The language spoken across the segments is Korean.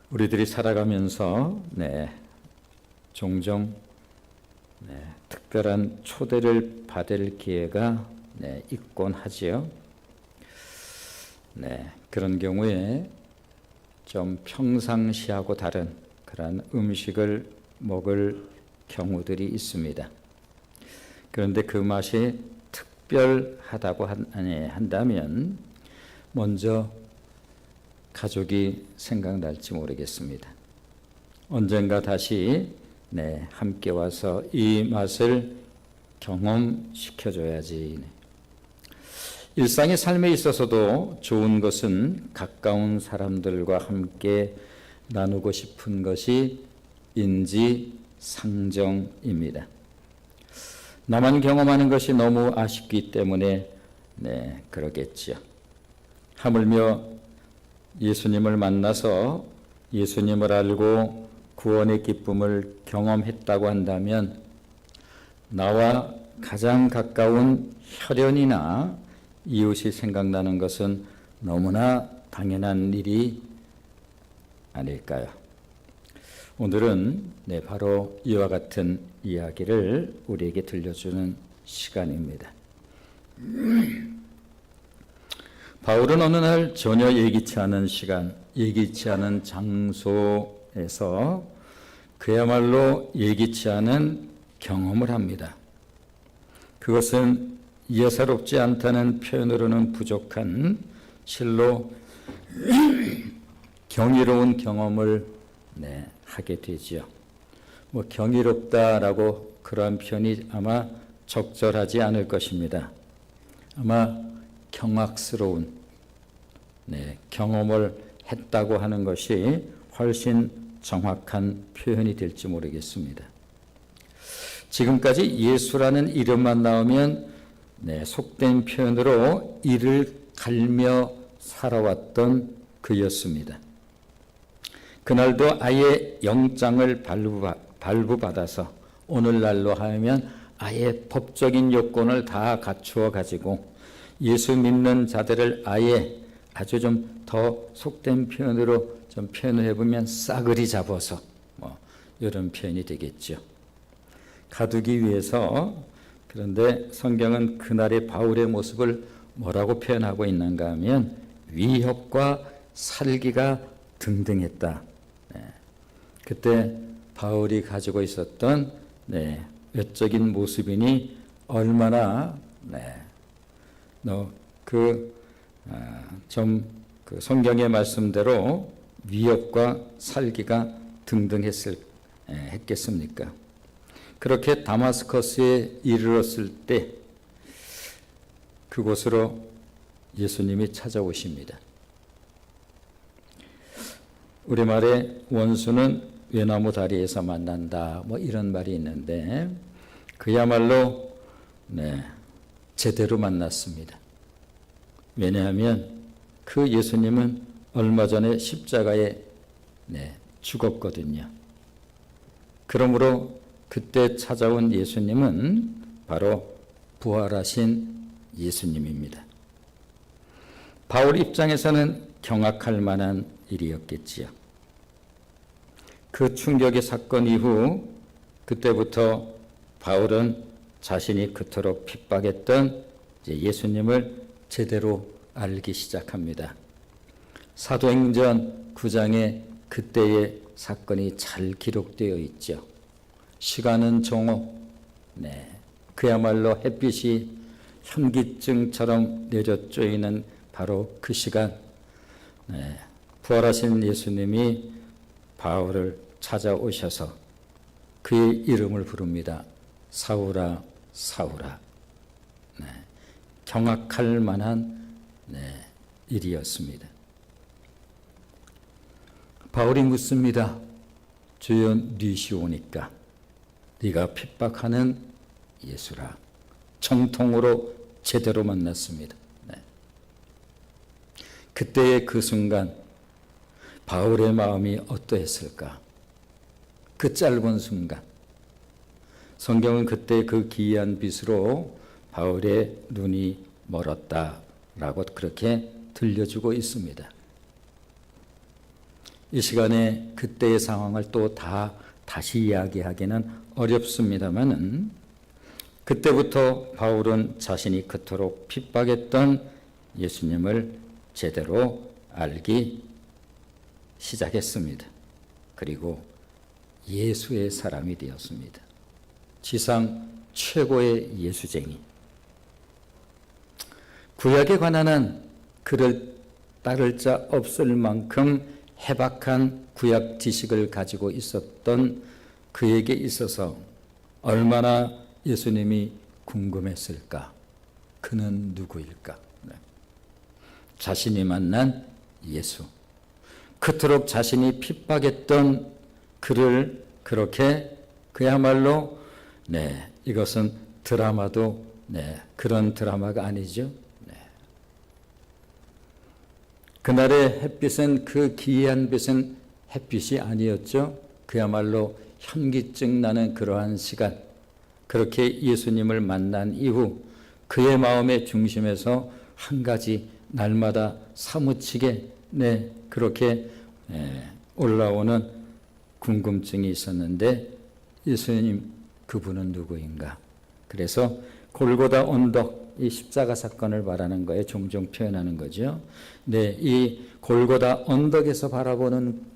우리들이 살아가면서 종종 특별한 초대를 받을 기회가 있곤 하지요. 그런 경우에 좀 평상시하고 다른 그런 음식을 먹을 경우들이 있습니다. 그런데 그 맛이 특별하다고 한다면 먼저 가족이 생각날지 모르겠습니다. 언젠가 다시 함께 와서 이 맛을 경험시켜줘야지. 일상의 삶에 있어서도 좋은 것은 가까운 사람들과 함께 나누고 싶은 것이 인지상정입니다. 나만 경험하는 것이 너무 아쉽기 때문에 그러겠지요. 하물며 예수님을 만나서 예수님을 알고 구원의 기쁨을 경험했다고 한다면 나와 가장 가까운 혈연이나 이웃이 생각나는 것은 너무나 당연한 일이 아닐까요? 오늘은 바로 이와 같은 이야기를 우리에게 들려주는 시간입니다. 바울은 어느 날 전혀 예기치 않은 시간, 예기치 않은 장소에서 그야말로 예기치 않은 경험을 합니다. 그것은 예사롭지 않다는 표현으로는 부족한 실로 경이로운 경험을 하게 되지요. 경이롭다라고 그러한 표현이 아마 적절하지 않을 것입니다. 아마 경악스러운 경험을 했다고 하는 것이 훨씬 정확한 표현이 될지 모르겠습니다. 지금까지 예수라는 이름만 나오면 속된 표현으로 이를 갈며 살아왔던 그였습니다. 그날도 아예 영장을 발부받아서 오늘날로 하면 아예 법적인 요건을 다 갖추어 가지고 예수 믿는 자들을 아예 아주 좀 더 속된 표현으로 좀 표현을 해보면 싸그리 잡아서 이런 표현이 되겠죠. 가두기 위해서. 그런데 성경은 그날의 바울의 모습을 뭐라고 표현하고 있는가 하면 위협과 살기가 등등했다. 그때 바울이 가지고 있었던 외적인 모습이니 얼마나 그 성경의 말씀대로 위협과 살기가 등등했겠습니까? 그렇게 다마스커스에 이르렀을 때 그곳으로 예수님이 찾아오십니다. 우리말에 원수는 외나무 다리에서 만난다 이런 말이 있는데 그야말로 제대로 만났습니다. 왜냐하면 그 예수님은 얼마 전에 십자가에 죽었거든요. 그러므로 그때 찾아온 예수님은 바로 부활하신 예수님입니다. 바울 입장에서는 경악할 만한 일이었겠지요. 그 충격의 사건 이후 그때부터 바울은 자신이 그토록 핍박했던 예수님을 제대로 알기 시작합니다. 사도행전 9장에 그때의 사건이 잘 기록되어 있죠. 시간은 정오, 그야말로 햇빛이 현기증처럼 내려쬐이는 바로 그 시간, 부활하신 예수님이 바울을 찾아오셔서 그의 이름을 부릅니다. 사울아, 사울아. 경악할 만한 일이었습니다. 바울이 묻습니다. 주여 니시오니까 네가 핍박하는 예수라. 정통으로 제대로 만났습니다. 그때의 그 순간 바울의 마음이 어떠했을까? 그 짧은 순간 성경은 그때 그 기이한 빛으로 바울의 눈이 멀었다라고 그렇게 들려주고 있습니다. 이 시간에 그때의 상황을 또 다시 이야기하기는 어렵습니다만은 그때부터 바울은 자신이 그토록 핍박했던 예수님을 제대로 알기 시작했습니다. 그리고 예수의 사람이 되었습니다. 지상 최고의 예수쟁이. 구약에 관한 한 그를 따를 자 없을 만큼 해박한 구약 지식을 가지고 있었던 그에게 있어서 얼마나 예수님이 궁금했을까? 그는 누구일까? 자신이 만난 예수. 그토록 자신이 핍박했던 그를 그렇게 그야말로 이것은 드라마도 그런 드라마가 아니죠. 그날의 햇빛은 그 기이한 빛은 햇빛이 아니었죠. 그야말로 현기증 나는 그러한 시간. 그렇게 예수님을 만난 이후 그의 마음의 중심에서 한 가지 날마다 사무치게 그렇게 올라오는 궁금증이 있었는데 예수님 그분은 누구인가? 그래서 골고다 언덕 이 십자가 사건을 말하는 거에 종종 표현하는 거죠. 이 골고다 언덕에서 바라보는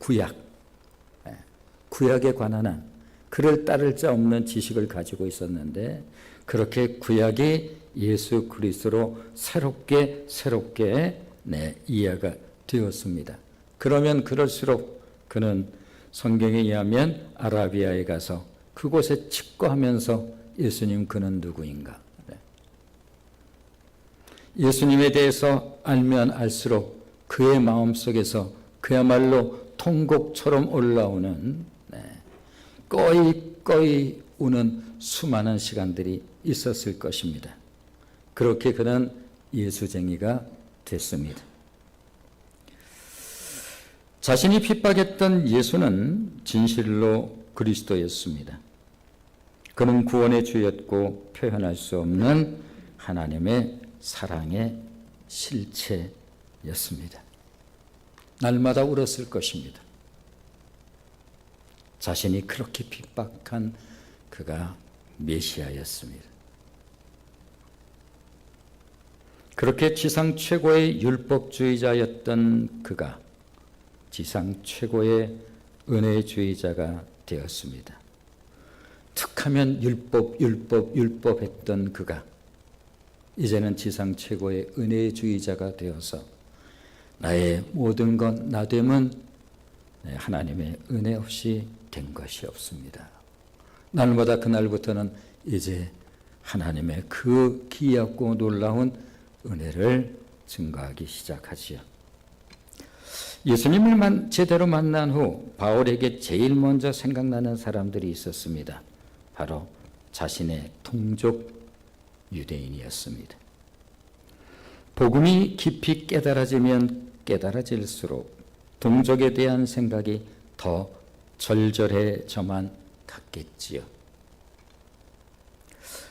구약에 관한 한 그를 따를 자 없는 지식을 가지고 있었는데 그렇게 구약이 예수 그리스도로 새롭게 이해가 되었습니다. 그러면 그럴수록 그는 성경에 의하면 아라비아에 가서 그곳에 직거하면서 예수님 그는 누구인가? 예수님에 대해서 알면 알수록 그의 마음속에서 그야말로 통곡처럼 올라오는 꺼이 우는 수많은 시간들이 있었을 것입니다. 그렇게 그는 예수쟁이가 됐습니다. 자신이 핍박했던 예수는 진실로 그리스도였습니다. 그는 구원의 주였고 표현할 수 없는 하나님의 사랑의 실체였습니다. 날마다 울었을 것입니다. 자신이 그렇게 핍박한 그가 메시아였습니다. 그렇게 지상 최고의 율법주의자였던 그가 지상 최고의 은혜주의자가 되었습니다. 툭하면 율법 했던 그가 이제는 지상 최고의 은혜주의자가 되어서 나의 모든 것 나됨은 하나님의 은혜 없이 된 것이 없습니다. 날마다 그날부터는 이제 하나님의 그 기이하고 놀라운 은혜를 증거하기 시작하지요. 예수님을 제대로 만난 후 바울에게 제일 먼저 생각나는 사람들이 있었습니다. 바로 자신의 동족 유대인이었습니다. 복음이 깊이 깨달아지면 깨달아질수록 동족에 대한 생각이 더 절절해져만 갔겠지요.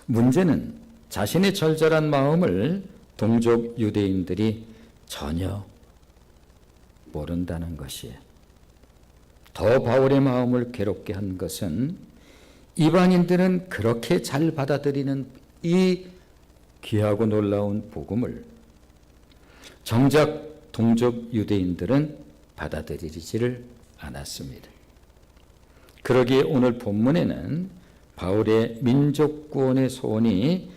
문제는 자신의 절절한 마음을 동족 유대인들이 전혀 모른다는 것이에요. 더 바울의 마음을 괴롭게 한 것은 이방인들은 그렇게 잘 받아들이는 이 귀하고 놀라운 복음을 정작 동족 유대인들은 받아들이지를 않았습니다. 그러기에 오늘 본문에는 바울의 민족 구원의 소원이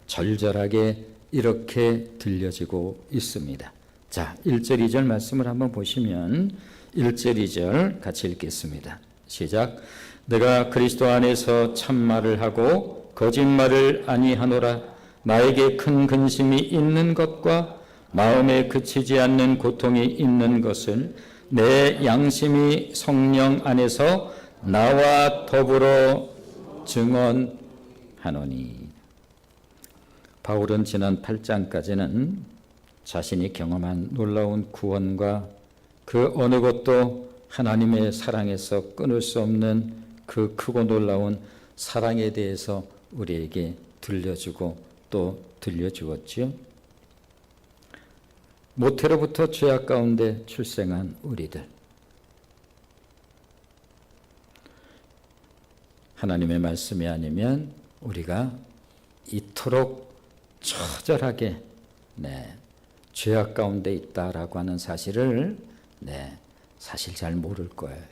절절하게 이렇게 들려지고 있습니다. 자, 1절 2절 말씀을 한번 보시면 1절 2절 같이 읽겠습니다. 시작. 내가 그리스도 안에서 참말을 하고 거짓말을 아니하노라. 나에게 큰 근심이 있는 것과 마음에 그치지 않는 고통이 있는 것을 내 양심이 성령 안에서 나와 더불어 증언하노니. 바울은 지난 8장까지는 자신이 경험한 놀라운 구원과 그 어느 것도 하나님의 사랑에서 끊을 수 없는 그 크고 놀라운 사랑에 대해서 우리에게 들려주고 또 들려주었지요. 모태로부터 죄악 가운데 출생한 우리들, 하나님의 말씀이 아니면 우리가 이토록 처절하게 죄악 가운데 있다라고 하는 사실을 사실 잘 모를 거예요.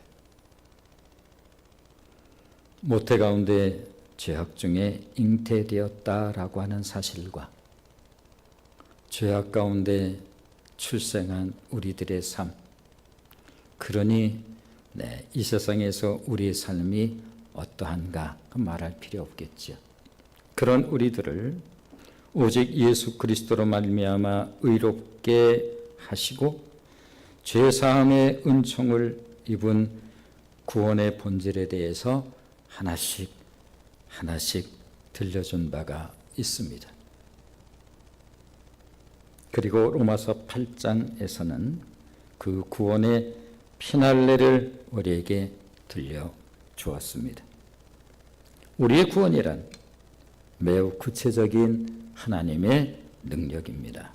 모태 가운데 죄악 중에 잉태되었다라고 하는 사실과 죄악 가운데 출생한 우리들의 삶, 그러니 이 세상에서 우리의 삶이 어떠한가 말할 필요 없겠죠. 그런 우리들을 오직 예수 그리스도로 말미암아 의롭게 하시고 죄사함의 은총을 입은 구원의 본질에 대해서 하나씩 들려준 바가 있습니다. 그리고 로마서 8장에서는 그 구원의 피날레를 우리에게 들려주었습니다. 우리의 구원이란 매우 구체적인 하나님의 능력입니다.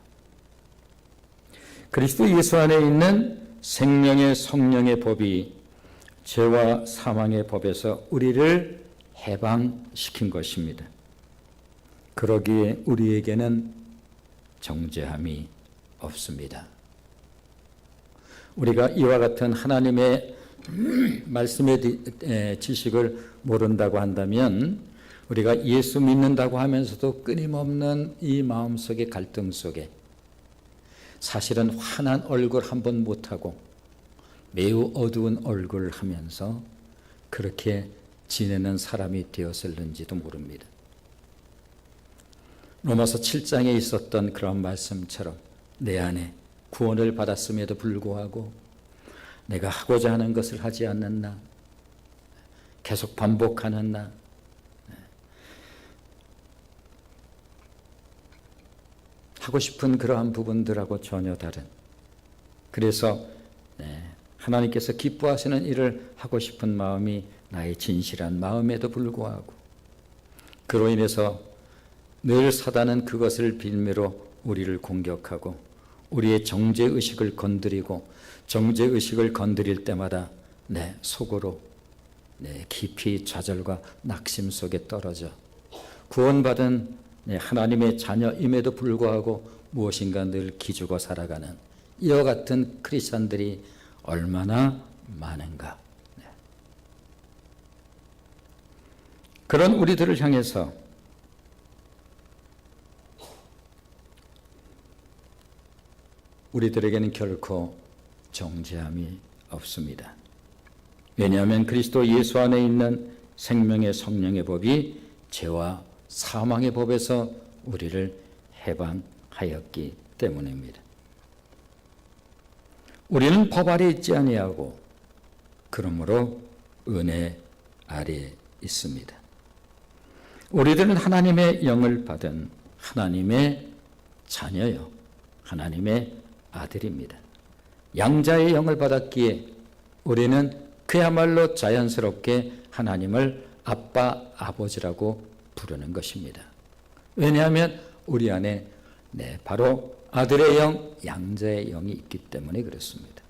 그리스도 예수 안에 있는 생명의 성령의 법이 죄와 사망의 법에서 우리를 해방시킨 것입니다. 그러기에 우리에게는 정죄함이 없습니다. 우리가 이와 같은 하나님의 말씀의 지식을 모른다고 한다면 우리가 예수 믿는다고 하면서도 끊임없는 이 마음속의 갈등 속에 사실은 환한 얼굴 한번 못하고 매우 어두운 얼굴을 하면서 그렇게 지내는 사람이 되었을는지도 모릅니다. 로마서 7장에 있었던 그런 말씀처럼 내 안에 구원을 받았음에도 불구하고 내가 하고자 하는 것을 하지 않는 나, 계속 반복하는 나, 하고 싶은 그러한 부분들하고 전혀 다른, 그래서 하나님께서 기뻐하시는 일을 하고 싶은 마음이 나의 진실한 마음에도 불구하고 그로 인해서 늘 사단은 그것을 빌미로 우리를 공격하고 우리의 정죄의식을 건드리고 정죄의식을 건드릴 때마다 내 속으로 깊이 좌절과 낙심 속에 떨어져 구원받은 하나님의 자녀임에도 불구하고 무엇인가 늘 기죽어 살아가는 이와 같은 크리스찬들이 얼마나 많은가. 그런 우리들을 향해서 우리들에게는 결코 정죄함이 없습니다. 왜냐하면 그리스도 예수 안에 있는 생명의 성령의 법이 죄와 사망의 법에서 우리를 해방하였기 때문입니다. 우리는 법 아래 있지 아니하고 그러므로 은혜 아래 있습니다. 우리들은 하나님의 영을 받은 하나님의 자녀요, 하나님의 아들입니다. 양자의 영을 받았기에 우리는 그야말로 자연스럽게 하나님을 아빠, 아버지라고 부르는 것입니다. 왜냐하면 우리 안에 바로 아들의 영, 양자의 영이 있기 때문에 그렇습니다.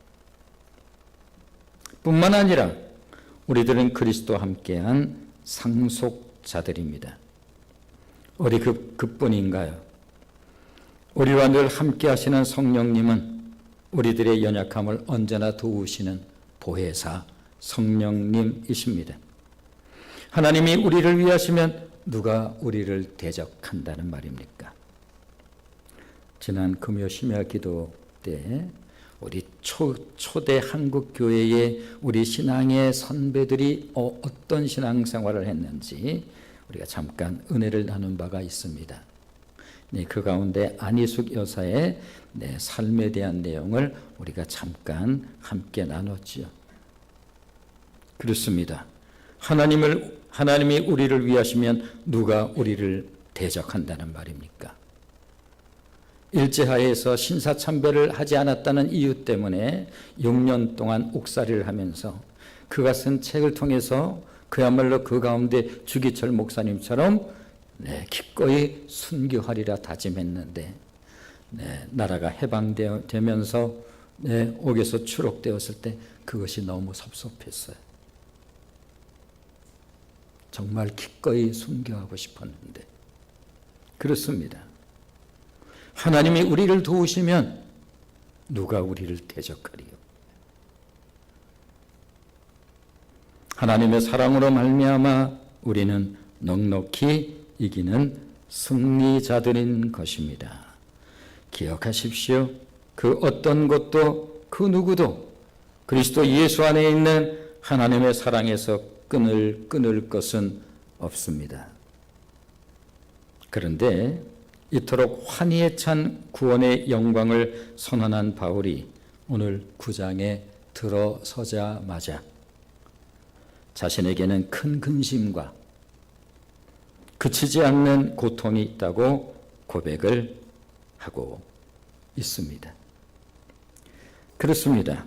뿐만 아니라 우리들은 그리스도와 함께한 상속자들입니다. 우리 그뿐인가요? 우리와 늘 함께 하시는 성령님은 우리들의 연약함을 언제나 도우시는 보혜사 성령님이십니다. 하나님이 우리를 위하시면 누가 우리를 대적한다는 말입니까? 지난 금요 심야 기도 때 우리 초대 한국교회의 우리 신앙의 선배들이 어떤 신앙생활을 했는지 우리가 잠깐 은혜를 나눈 바가 있습니다. 그 가운데 안희숙 여사의 삶에 대한 내용을 우리가 잠깐 함께 나눴지요. 그렇습니다. 하나님이 우리를 위하시면 누가 우리를 대적한다는 말입니까? 일제하에서 신사참배를 하지 않았다는 이유 때문에 6년 동안 옥살이를 하면서 그가 쓴 책을 통해서 그야말로 그 가운데 주기철 목사님처럼 기꺼이 순교하리라 다짐했는데 나라가 해방되면서 옥에서 추록되었을 때 그것이 너무 섭섭했어요. 정말 기꺼이 순교하고 싶었는데 그렇습니다. 하나님이 우리를 도우시면 누가 우리를 대적하리요? 하나님의 사랑으로 말미암아 우리는 넉넉히 이기는 승리자들인 것입니다. 기억하십시오. 그 어떤 것도 그 누구도 그리스도 예수 안에 있는 하나님의 사랑에서 끊을 것은 없습니다. 그런데 이토록 환희에 찬 구원의 영광을 선언한 바울이 오늘 9장에 들어서자마자 자신에게는 큰 근심과 그치지 않는 고통이 있다고 고백을 하고 있습니다. 그렇습니다.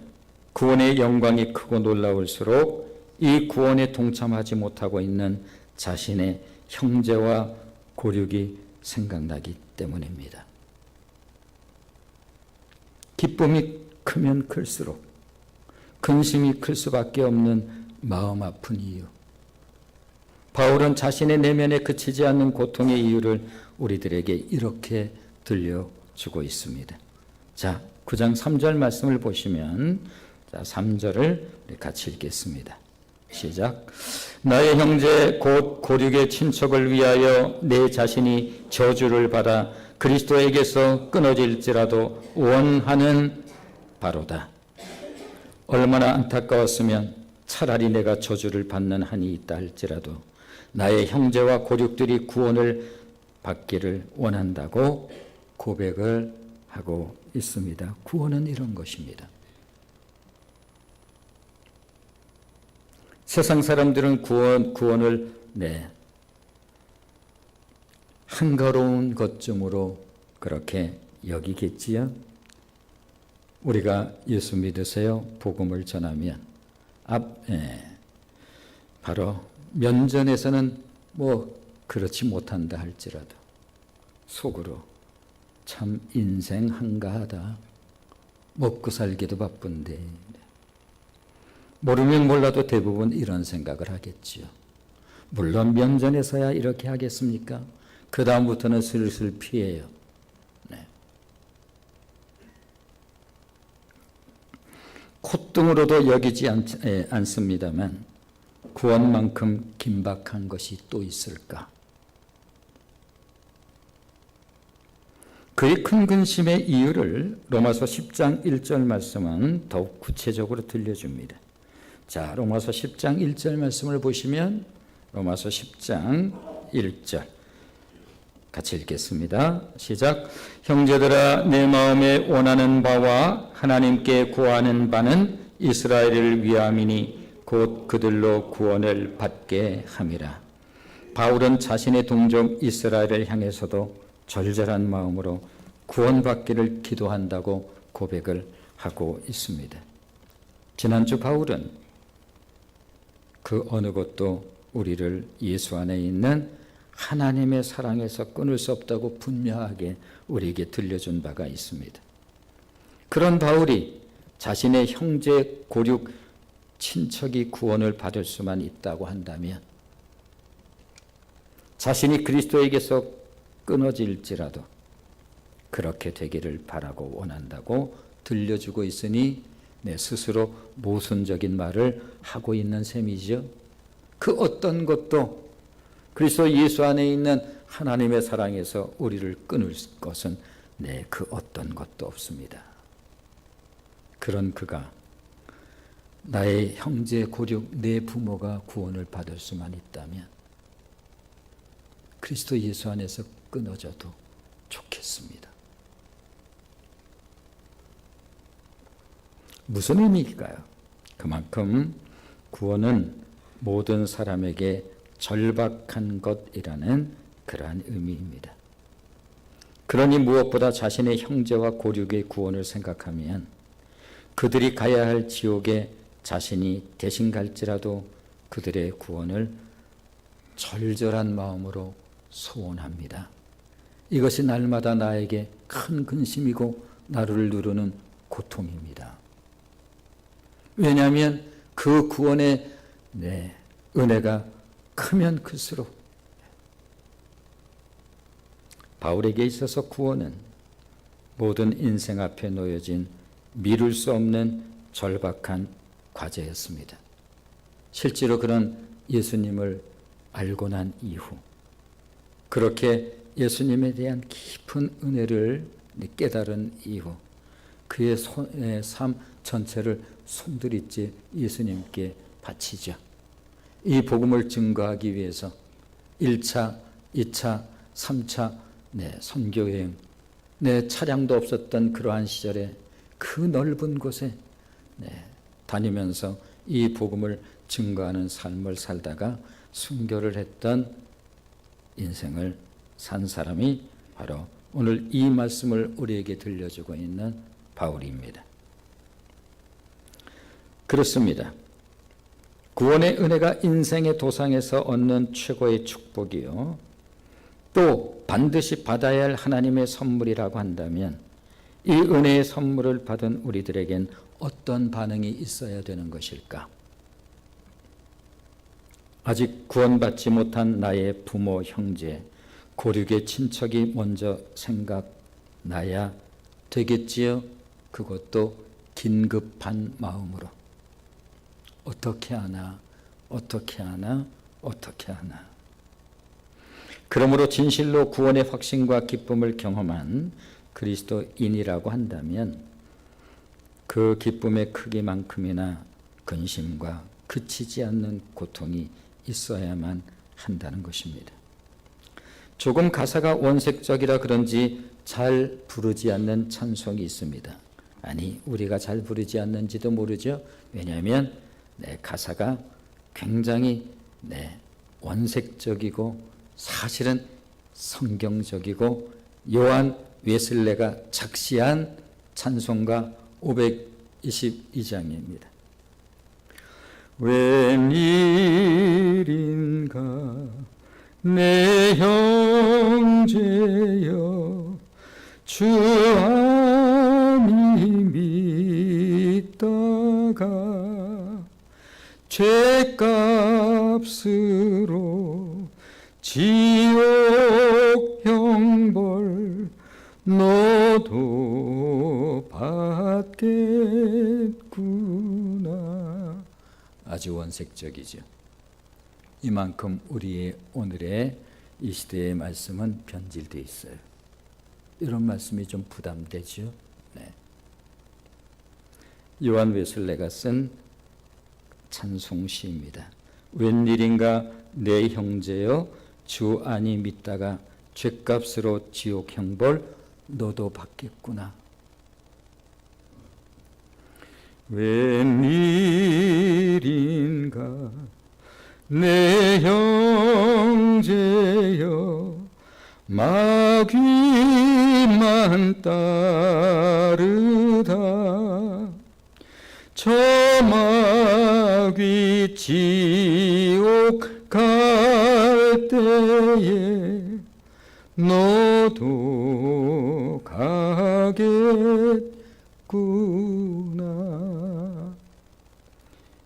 구원의 영광이 크고 놀라울수록 이 구원에 동참하지 못하고 있는 자신의 형제와 고륙이 생각나기 때문입니다. 기쁨이 크면 클수록 근심이 클 수밖에 없는 마음 아픈 이유. 바울은 자신의 내면에 그치지 않는 고통의 이유를 우리들에게 이렇게 들려주고 있습니다. 자, 9장 3절 말씀을 보시면 3절을 같이 읽겠습니다. 시작. 나의 형제 곧 고륙의 친척을 위하여 내 자신이 저주를 받아 그리스도에게서 끊어질지라도 원하는 바로다. 얼마나 안타까웠으면 차라리 내가 저주를 받는 한이 있다 할지라도 나의 형제와 고륙들이 구원을 받기를 원한다고 고백을 하고 있습니다. 구원은 이런 것입니다. 세상 사람들은 구원을 한가로운 것쯤으로 그렇게 여기겠지요. 우리가 예수 믿으세요. 복음을 전하면 바로 면전에서는 그렇지 못한다 할지라도 속으로 참 인생 한가하다. 먹고 살기도 바쁜데. 모르면 몰라도 대부분 이런 생각을 하겠지요. 물론 면전에서야 이렇게 하겠습니까? 그 다음부터는 슬슬 피해요. 콧등으로도 여기지 않습니다만 구원만큼 긴박한 것이 또 있을까? 그의 큰 근심의 이유를 로마서 10장 1절 말씀은 더욱 구체적으로 들려줍니다. 자, 로마서 10장 1절 말씀을 보시면 로마서 10장 1절 같이 읽겠습니다. 시작. 형제들아 내 마음에 원하는 바와 하나님께 구하는 바는 이스라엘을 위함이니 곧 그들로 구원을 받게 함이라. 바울은 자신의 동족 이스라엘을 향해서도 절절한 마음으로 구원받기를 기도한다고 고백을 하고 있습니다. 지난주 바울은 그 어느 것도 우리를 예수 안에 있는 하나님의 사랑에서 끊을 수 없다고 분명하게 우리에게 들려준 바가 있습니다. 그런 바울이 자신의 형제 고륙 친척이 구원을 받을 수만 있다고 한다면 자신이 그리스도에게서 끊어질지라도 그렇게 되기를 바라고 원한다고 들려주고 있으니 내 스스로 모순적인 말을 하고 있는 셈이죠. 그 어떤 것도 그리스도 예수 안에 있는 하나님의 사랑에서 우리를 끊을 것은 그 어떤 것도 없습니다. 그런 그가 나의 형제 고륙 내 부모가 구원을 받을 수만 있다면 그리스도 예수 안에서 끊어져도 좋겠습니다. 무슨 의미일까요? 그만큼 구원은 모든 사람에게 절박한 것이라는 그러한 의미입니다. 그러니 무엇보다 자신의 형제와 고륙의 구원을 생각하면 그들이 가야 할 지옥에 자신이 대신 갈지라도 그들의 구원을 절절한 마음으로 소원합니다. 이것이 날마다 나에게 큰 근심이고 나를 누르는 고통입니다. 왜냐하면 그 구원의 은혜가 크면 클수록 바울에게 있어서 구원은 모든 인생 앞에 놓여진 미룰 수 없는 절박한 과제였습니다. 실제로 그는 예수님을 알고 난 이후, 그렇게 예수님에 대한 깊은 은혜를 깨달은 이후 그의 삶 전체를 손들이째 예수님께 바치죠. 이 복음을 증거하기 위해서 1차, 2차, 3차 선교여행, 차량도 없었던 그러한 시절에 그 넓은 곳에 다니면서 이 복음을 증거하는 삶을 살다가 순교를 했던 인생을 산 사람이 바로 오늘 이 말씀을 우리에게 들려주고 있는 바울입니다. 그렇습니다. 구원의 은혜가 인생의 도상에서 얻는 최고의 축복이요, 또 반드시 받아야 할 하나님의 선물이라고 한다면 이 은혜의 선물을 받은 우리들에겐 어떤 반응이 있어야 되는 것일까? 아직 구원받지 못한 나의 부모, 형제, 고륙의 친척이 먼저 생각나야 되겠지요. 그것도 긴급한 마음으로. 어떻게 하나, 어떻게 하나, 어떻게 하나. 그러므로 진실로 구원의 확신과 기쁨을 경험한 그리스도인이라고 한다면 그 기쁨의 크기만큼이나 근심과 그치지 않는 고통이 있어야만 한다는 것입니다. 조금 가사가 원색적이라 그런지 잘 부르지 않는 찬송이 있습니다. 아니, 우리가 잘 부르지 않는지도 모르죠. 왜냐하면 가사가 굉장히 원색적이고 사실은 성경적이고 요한 웨슬레가 작시한 찬송가 522장입니다. 웬일인가 내 형제여 주 안이 믿다가 죄값으로 지옥 형벌 너도 받겠구나. 아주 원색적이죠. 이만큼 우리의 오늘의 이 시대의 말씀은 변질되어 있어요. 이런 말씀이 좀 부담되죠. 요한 웨슬레가 쓴 찬송시입니다. 웬일인가 내 형제여 주 안이 믿다가 죄값으로 지옥 형벌 너도 받겠구나. 웬일인가 내 형제여 마귀만 따르다 저 마귀 지옥 갈 때에 너도 가겠구나.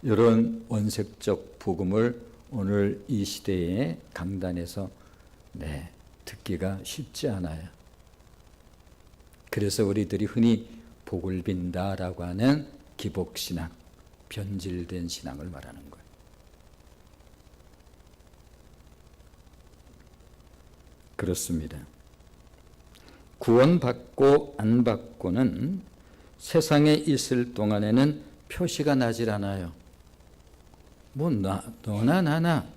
이런 원색적 복음을 오늘 이 시대의 강단에서 듣기가 쉽지 않아요. 그래서 우리들이 흔히 복을 빈다라고 하는 기복신앙, 변질된 신앙을 말하는 거예요. 그렇습니다. 구원받고 안 받고는 세상에 있을 동안에는 표시가 나질 않아요. 너나 나나,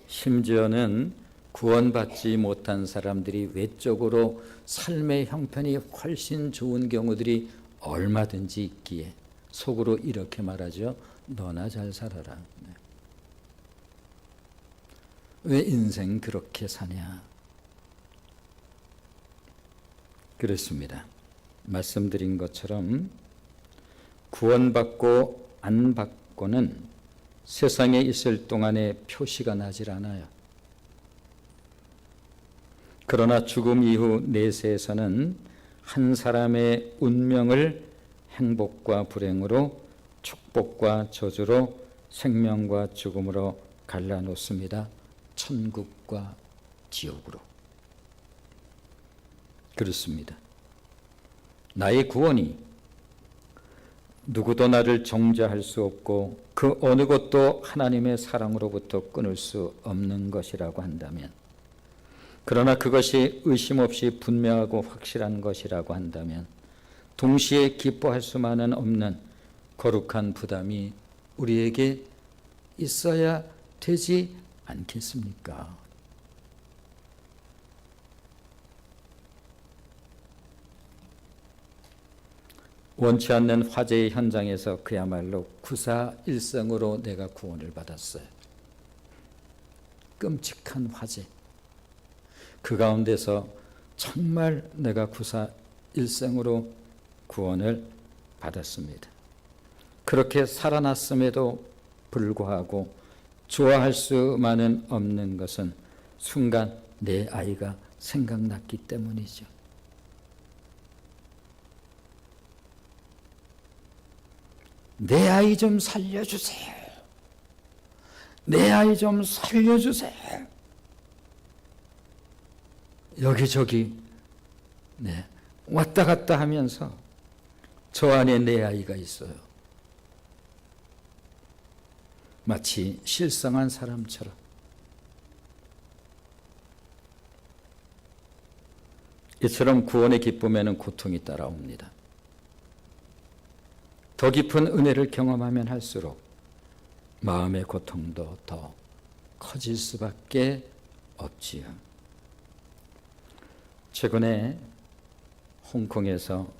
심지어는 구원받지 못한 사람들이 외적으로 삶의 형편이 훨씬 좋은 경우들이 얼마든지 있기에 속으로 이렇게 말하죠. 너나 잘 살아라. 왜 인생 그렇게 사냐? 그렇습니다. 말씀드린 것처럼 구원받고 안 받고는 세상에 있을 동안에 표시가 나질 않아요. 그러나 죽음 이후 내세에서는 한 사람의 운명을 행복과 불행으로, 축복과 저주로, 생명과 죽음으로 갈라놓습니다. 천국과 지옥으로. 그렇습니다. 나의 구원이 누구도 나를 정죄할 수 없고 그 어느 것도 하나님의 사랑으로부터 끊을 수 없는 것이라고 한다면, 그러나 그것이 의심 없이 분명하고 확실한 것이라고 한다면 동시에 기뻐할 수만은 없는 거룩한 부담이 우리에게 있어야 되지 않겠습니까? 원치 않는 화재의 현장에서 그야말로 구사일생으로 내가 구원을 받았어요. 끔찍한 화재. 그 가운데서 정말 내가 구사일생으로 구원을 받았습니다. 그렇게 살아났음에도 불구하고 좋아할 수만은 없는 것은 순간 내 아이가 생각났기 때문이죠. 내 아이 좀 살려주세요. 내 아이 좀 살려주세요. 여기저기 왔다 갔다 하면서 저 안에 내 아이가 있어요. 마치 실성한 사람처럼. 이처럼 구원의 기쁨에는 고통이 따라옵니다. 더 깊은 은혜를 경험하면 할수록 마음의 고통도 더 커질 수밖에 없지요. 최근에 홍콩에서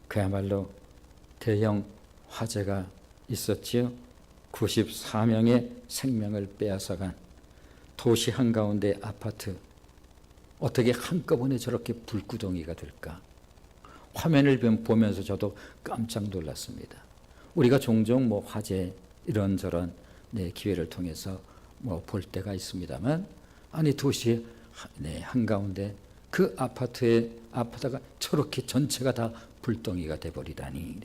그야말로 대형 화재가 있었지요. 94명의 생명을 빼앗아간 도시 한가운데 아파트. 어떻게 한꺼번에 저렇게 불구덩이가 될까? 화면을 보면서 저도 깜짝 놀랐습니다. 우리가 종종 화재 이런저런 기회를 통해서 볼 때가 있습니다만, 아니 도시의 한가운데 그 아파트가 저렇게 전체가 다 불덩이가 돼버리다니.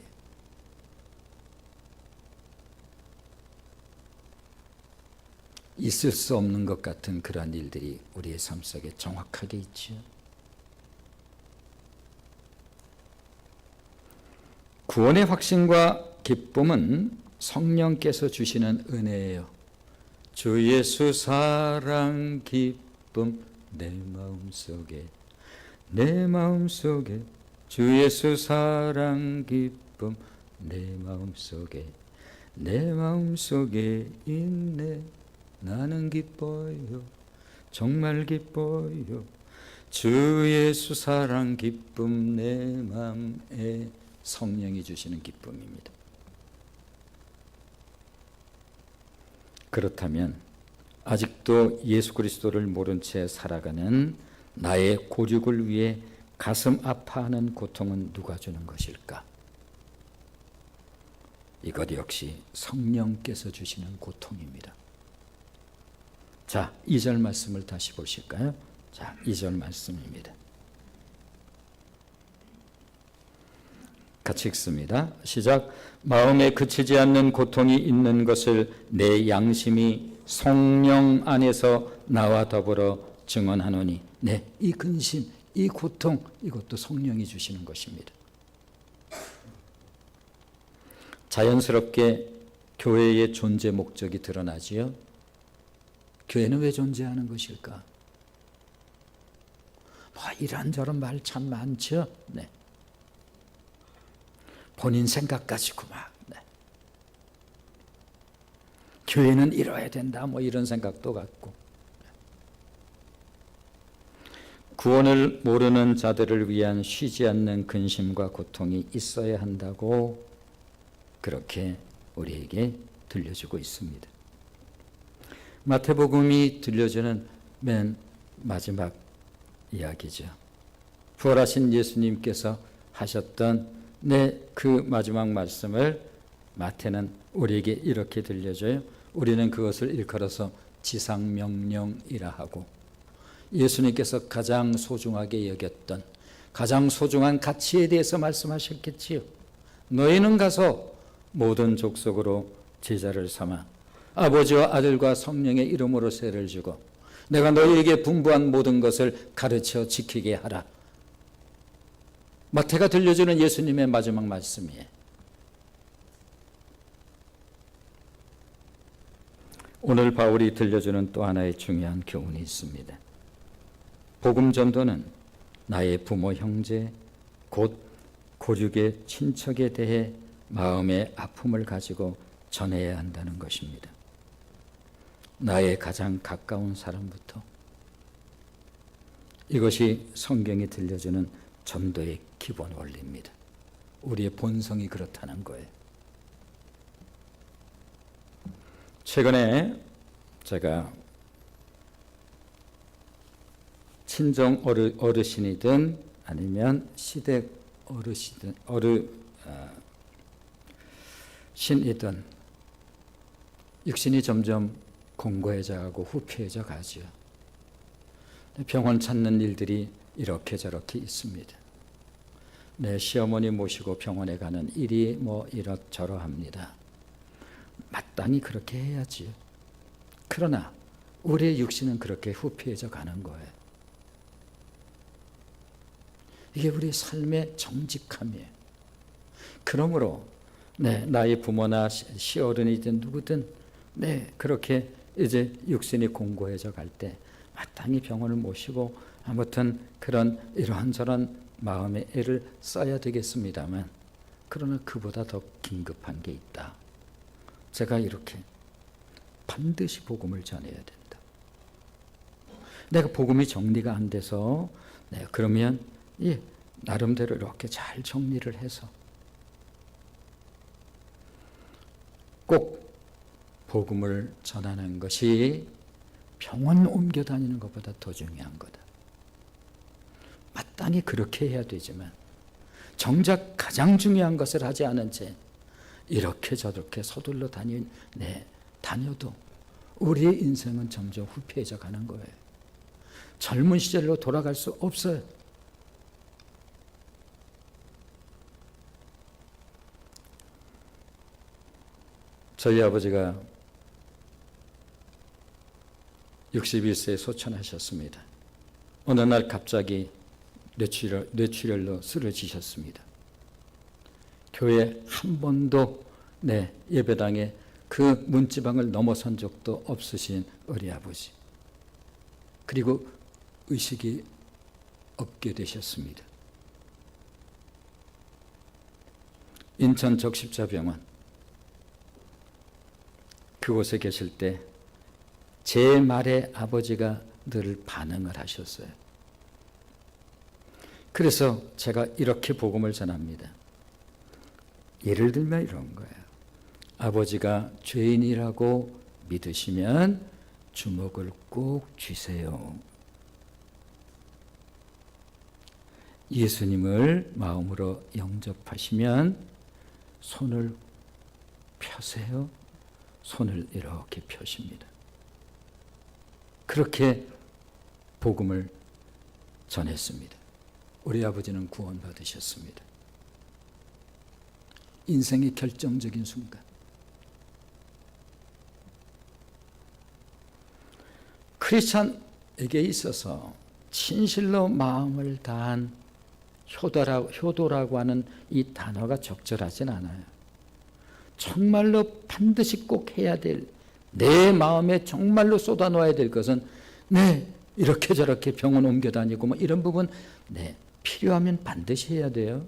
있을 수 없는 것 같은 그런 일들이 우리의 삶 속에 정확하게 있죠. 구원의 확신과 기쁨은 성령께서 주시는 은혜예요. 주 예수 사랑 기쁨 내 마음속에 주 예수 사랑 기쁨 내 마음속에 있네. 나는 기뻐요. 정말 기뻐요. 주 예수 사랑 기쁨 내 마음에. 성령이 주시는 기쁨입니다. 그렇다면 아직도 예수 그리스도를 모른 채 살아가는 나의 고륙을 위해 가슴 아파하는 고통은 누가 주는 것일까? 이것 역시 성령께서 주시는 고통입니다. 자, 2절 말씀을 다시 보실까요? 자, 2절 말씀입니다. 같이 읽습니다. 시작. 마음에 그치지 않는 고통이 있는 것을 내 양심이 성령 안에서 나와 더불어 증언하노니. 이 근심, 이 고통, 이것도 성령이 주시는 것입니다. 자연스럽게 교회의 존재 목적이 드러나지요. 교회는 왜 존재하는 것일까? 이런저런 말 참 많죠. 본인 생각 가지고 교회는 이뤄야 된다 이런 생각도 갖고. 구원을 모르는 자들을 위한 쉬지 않는 근심과 고통이 있어야 한다고 그렇게 우리에게 들려주고 있습니다. 마태복음이 들려주는 맨 마지막 이야기죠. 부활하신 예수님께서 하셨던 그 마지막 말씀을 마태는 우리에게 이렇게 들려줘요. 우리는 그것을 일컬어서 지상명령이라 하고, 예수님께서 가장 소중하게 여겼던 가장 소중한 가치에 대해서 말씀하셨겠지요. 너희는 가서 모든 족속으로 제자를 삼아 아버지와 아들과 성령의 이름으로 세를 주고 내가 너희에게 분부한 모든 것을 가르쳐 지키게 하라. 마태가 들려주는 예수님의 마지막 말씀이에요. 오늘 바울이 들려주는 또 하나의 중요한 교훈이 있습니다. 복음 전도는 나의 부모, 형제, 곧 고륙의 친척에 대해 마음의 아픔을 가지고 전해야 한다는 것입니다. 나의 가장 가까운 사람부터. 이것이 성경이 들려주는 전도의 기본 원리입니다. 우리의 본성이 그렇다는 거예요. 최근에 제가 친정 어르신이든 아니면 시댁 어르신이든 육신이 점점 공고해져 가고 후피해져 가죠. 병원 찾는 일들이 이렇게 저렇게 있습니다. 내 시어머니 모시고 병원에 가는 일이 이렇저러합니다. 마땅히 그렇게 해야지요. 그러나 우리의 육신은 그렇게 후피해져 가는 거예요. 이게 우리 삶의 정직함이에요. 그러므로 나의 부모나 시어른이든 누구든 그렇게 이제 육신이 공고해져 갈 때 마땅히 병원을 모시고 아무튼 그런 이러한저런 마음의 애를 써야 되겠습니다만, 그러나 그보다 더 긴급한 게 있다. 제가 이렇게 반드시 복음을 전해야 된다. 내가 복음이 정리가 안 돼서 그러면 나름대로 이렇게 잘 정리를 해서 꼭 복음을 전하는 것이 병원 옮겨 다니는 것보다 더 중요한 거다. 마땅히 그렇게 해야 되지만 정작 가장 중요한 것을 하지 않은 채 이렇게 저렇게 서둘러 다녀도 우리의 인생은 점점 후피해져 가는 거예요. 젊은 시절로 돌아갈 수 없어요. 저희 아버지가 61세에 소천하셨습니다. 어느 날 갑자기 뇌출혈로 쓰러지셨습니다. 교회 한 번도 예배당에 그 문지방을 넘어선 적도 없으신 우리 아버지. 그리고 의식이 없게 되셨습니다. 인천 적십자병원 그곳에 계실 때 제 말에 아버지가 늘 반응을 하셨어요. 그래서 제가 이렇게 복음을 전합니다. 예를 들면 이런 거예요. 아버지가 죄인이라고 믿으시면 주먹을 꼭 쥐세요. 예수님을 마음으로 영접하시면 손을 펴세요. 손을 이렇게 펴십니다. 그렇게 복음을 전했습니다. 우리 아버지는 구원받으셨습니다. 인생의 결정적인 순간. 크리스찬에게 있어서 진실로 마음을 다한 효도라고 하는 이 단어가 적절하진 않아요. 정말로 반드시 꼭 해야 될, 내 마음에 정말로 쏟아놓아야 될 것은 이렇게 저렇게 병원 옮겨 다니고 이런 부분 필요하면 반드시 해야 돼요.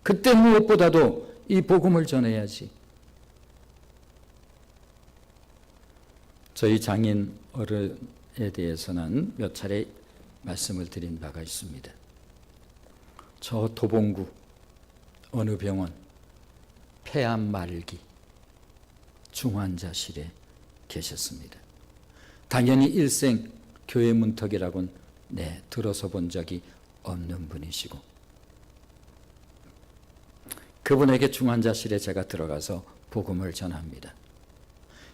그때 무엇보다도 이 복음을 전해야지. 저희 장인 어른에 대해서는 몇 차례 말씀을 드린 바가 있습니다. 저 도봉구 어느 병원 폐암 말기 중환자실에 계셨습니다. 당연히 일생 교회 문턱이라고는 들어서 본 적이 없는 분이시고, 그분에게 중환자실에 제가 들어가서 복음을 전합니다.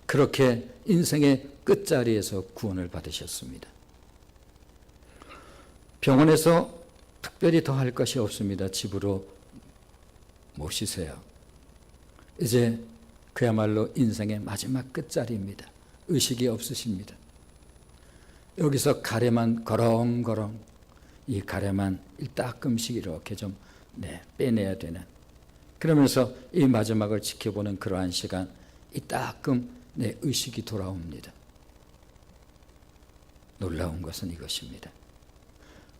그렇게 인생의 끝자리에서 구원을 받으셨습니다. 병원에서 특별히 더 할 것이 없습니다. 집으로 모시세요. 이제 그야말로 인생의 마지막 끝자리입니다. 의식이 없으십니다. 여기서 가래만 거렁거렁, 이 가래만 따끔씩 이렇게 좀 빼내야 되는, 그러면서 이 마지막을 지켜보는 그러한 시간, 이 따끔 내 의식이 돌아옵니다. 놀라운 것은 이것입니다.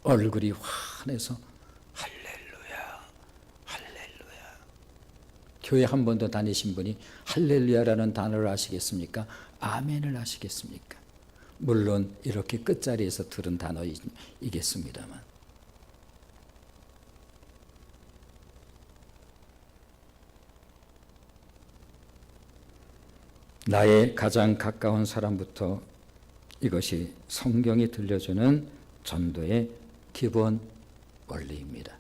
얼굴이 환해서 할렐루야, 할렐루야. 교회 한 번도 다니신 분이 할렐루야라는 단어를 아시겠습니까? 아멘을 아시겠습니까? 물론 이렇게 끝자리에서 들은 단어이겠습니다만, 나의 가장 가까운 사람부터 이것이 성경이 들려주는 전도의 기본 원리입니다.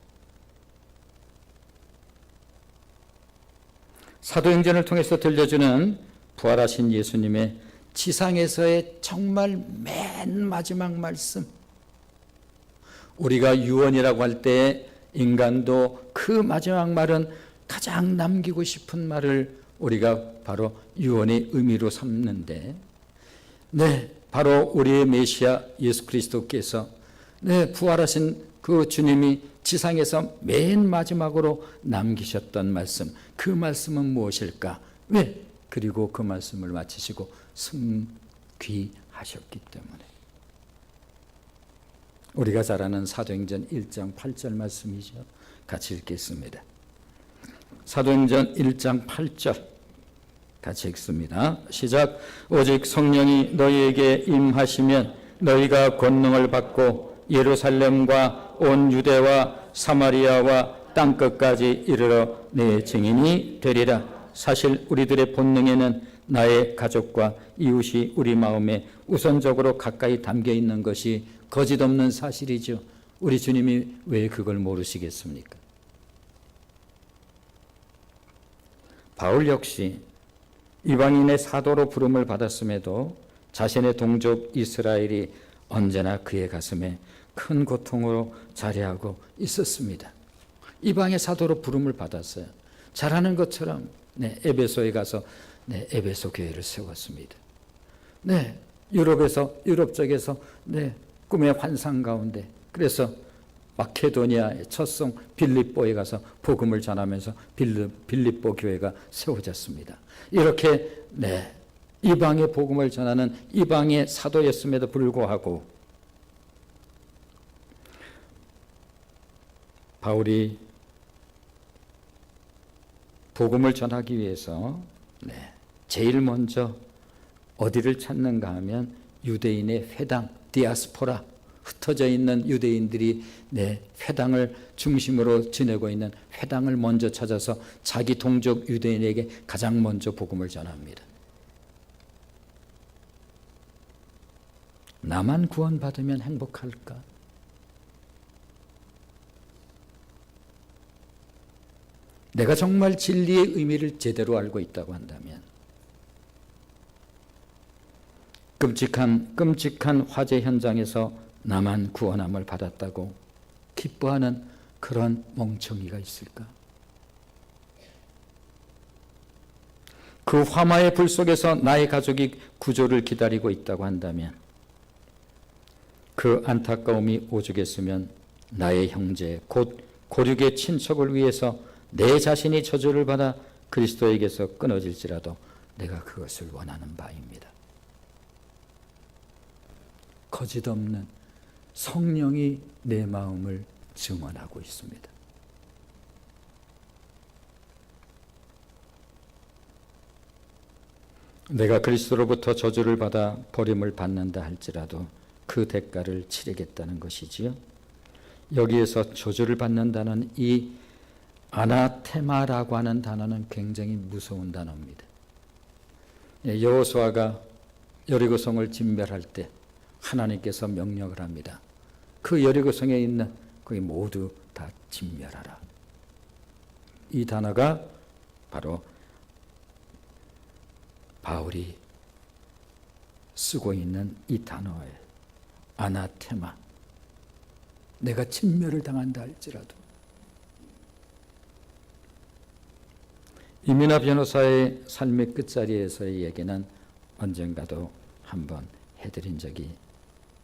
사도행전을 통해서 들려주는 부활하신 예수님의 지상에서의 정말 맨 마지막 말씀, 우리가 유언이라고 할 때 인간도 그 마지막 말은 가장 남기고 싶은 말을 우리가 바로 유언의 의미로 삼는데, 바로 우리의 메시아 예수 그리스도께서 부활하신 그 주님이 지상에서 맨 마지막으로 남기셨던 말씀, 그 말씀은 무엇일까? 왜? 그리고 그 말씀을 마치시고 승귀하셨기 때문에. 우리가 잘 아는 사도행전 1장 8절 말씀이죠. 같이 읽겠습니다. 사도행전 1장 8절 같이 읽습니다. 시작. 오직 성령이 너희에게 임하시면 너희가 권능을 받고 예루살렘과 온 유대와 사마리아와 땅끝까지 이르러 내 증인이 되리라. 사실 우리들의 본능에는 나의 가족과 이웃이 우리 마음에 우선적으로 가까이 담겨 있는 것이 거짓없는 사실이죠. 우리 주님이 왜 그걸 모르시겠습니까? 바울 역시 이방인의 사도로 부름을 받았음에도 자신의 동족 이스라엘이 언제나 그의 가슴에 큰 고통으로 자리하고 있었습니다. 이방의 사도로 부름을 받았어요. 잘하는 것처럼 에베소에 가서 에베소 교회를 세웠습니다. 유럽 쪽에서 꿈의 환상 가운데, 그래서 마케도니아의 첫성 빌립보에 가서 복음을 전하면서 빌립보 교회가 세워졌습니다. 이렇게 이방의 복음을 전하는 이방의 사도였음에도 불구하고 바울이 복음을 전하기 위해서 제일 먼저 어디를 찾는가 하면 유대인의 회당, 디아스포라, 흩어져 있는 유대인들이 회당을 중심으로 지내고 있는 회당을 먼저 찾아서 자기 동족 유대인에게 가장 먼저 복음을 전합니다. 나만 구원받으면 행복할까? 내가 정말 진리의 의미를 제대로 알고 있다고 한다면, 끔찍한 화재 현장에서 나만 구원함을 받았다고 기뻐하는 그런 멍청이가 있을까? 그 화마의 불 속에서 나의 가족이 구조를 기다리고 있다고 한다면, 그 안타까움이 오죽했으면 나의 형제 곧 고륙의 친척을 위해서 내 자신이 저주를 받아 그리스도에게서 끊어질지라도 내가 그것을 원하는 바입니다. 거짓없는 성령이 내 마음을 증언하고 있습니다. 내가 그리스도로부터 저주를 받아 버림을 받는다 할지라도 그 대가를 치르겠다는 것이지요. 여기에서 저주를 받는다는 이 아나테마라고 하는 단어는 굉장히 무서운 단어입니다. 여호수아가 여리고성을 진멸할 때 하나님께서 명령을 합니다. 그 여리고성에 있는 거기 모두 다 진멸하라. 이 단어가 바로 바울이 쓰고 있는 이 단어예요. 아나테마. 내가 진멸을 당한다 할지라도. 이민아 변호사의 삶의 끝자리에서의 얘기는 언젠가도 한번 해드린 적이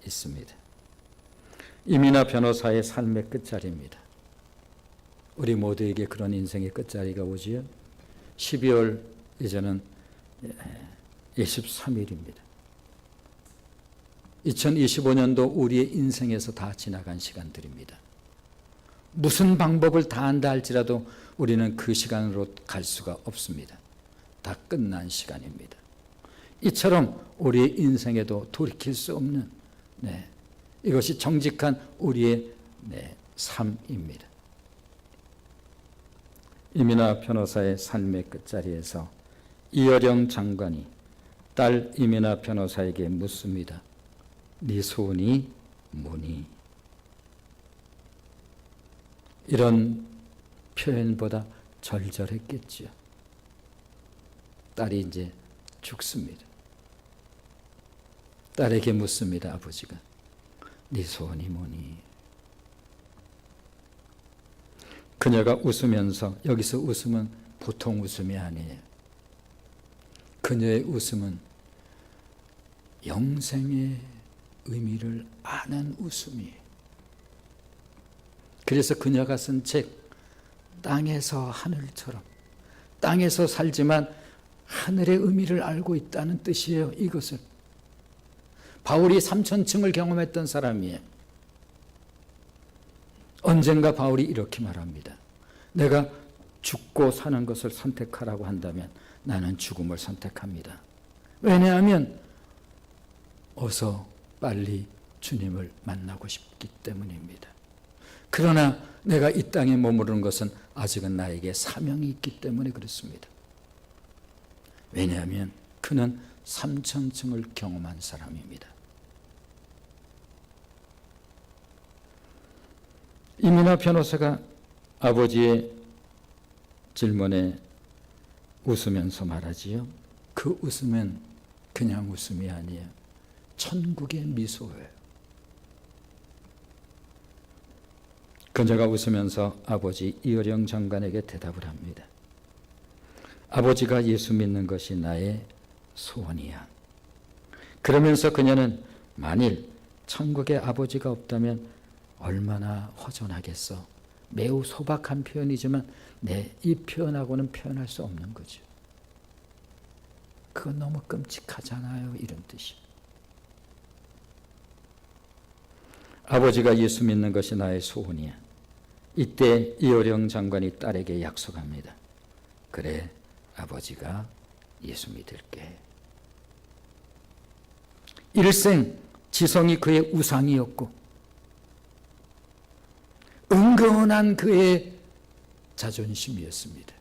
있습니다. 이민아 변호사의 삶의 끝자리입니다. 우리 모두에게 그런 인생의 끝자리가 오지요. 12월 이제는 23일입니다. 2025년도 우리의 인생에서 다 지나간 시간들입니다. 무슨 방법을 다 한다 할지라도 우리는 그 시간으로 갈 수가 없습니다. 다 끝난 시간입니다. 이처럼 우리의 인생에도 돌이킬 수 없는 이것이 정직한 우리의 삶입니다. 이민아 변호사의 삶의 끝자리에서 이어령 장관이 딸 이민아 변호사에게 묻습니다. 네 소원이 뭐니? 이런 표현보다 절절했겠지요. 딸이 이제 죽습니다. 딸에게 묻습니다. 아버지가 네 소원이 뭐니? 그녀가 웃으면서, 여기서 웃음은 보통 웃음이 아니에요. 그녀의 웃음은 영생의 의미를 아는 웃음이에요. 그래서 그녀가 쓴 책 땅에서 하늘처럼, 땅에서 살지만 하늘의 의미를 알고 있다는 뜻이에요. 이것을 바울이 3000층을 경험했던 사람이에요. 언젠가 바울이 이렇게 말합니다. 내가 죽고 사는 것을 선택하라고 한다면 나는 죽음을 선택합니다. 왜냐하면 어서 빨리 주님을 만나고 싶기 때문입니다. 그러나 내가 이 땅에 머무르는 것은 아직은 나에게 사명이 있기 때문에 그렇습니다. 왜냐하면 그는 3000층을 경험한 사람입니다. 이민아 변호사가 아버지의 질문에 웃으면서 말하지요. 그 웃음은 그냥 웃음이 아니에요. 천국의 미소예요. 그녀가 웃으면서 아버지 이어령 장관에게 대답을 합니다. 아버지가 예수 믿는 것이 나의 소원이야. 그러면서 그녀는 만일 천국에 아버지가 없다면 얼마나 허전하겠어. 매우 소박한 표현이지만 이 표현하고는 표현할 수 없는 거죠. 그건 너무 끔찍하잖아요. 이런 뜻이. 아버지가 예수 믿는 것이 나의 소원이야. 이때 이어령 장관이 딸에게 약속합니다. 그래, 아버지가 예수 믿을게. 일생 지성이 그의 우상이었고 은근한 그의 자존심이었습니다.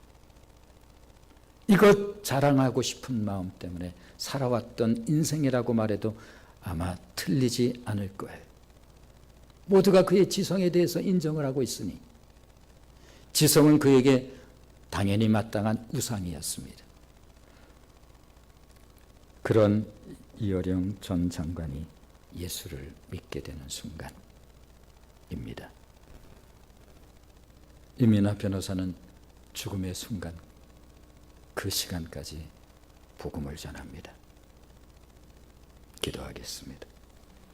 이것 자랑하고 싶은 마음 때문에 살아왔던 인생이라고 말해도 아마 틀리지 않을 거예요. 모두가 그의 지성에 대해서 인정을 하고 있으니 지성은 그에게 당연히 마땅한 우상이었습니다. 그런 이어령 전 장관이 예수를 믿게 되는 순간입니다. 이민아 변호사는 죽음의 순간, 그 시간까지 복음을 전합니다. 기도하겠습니다.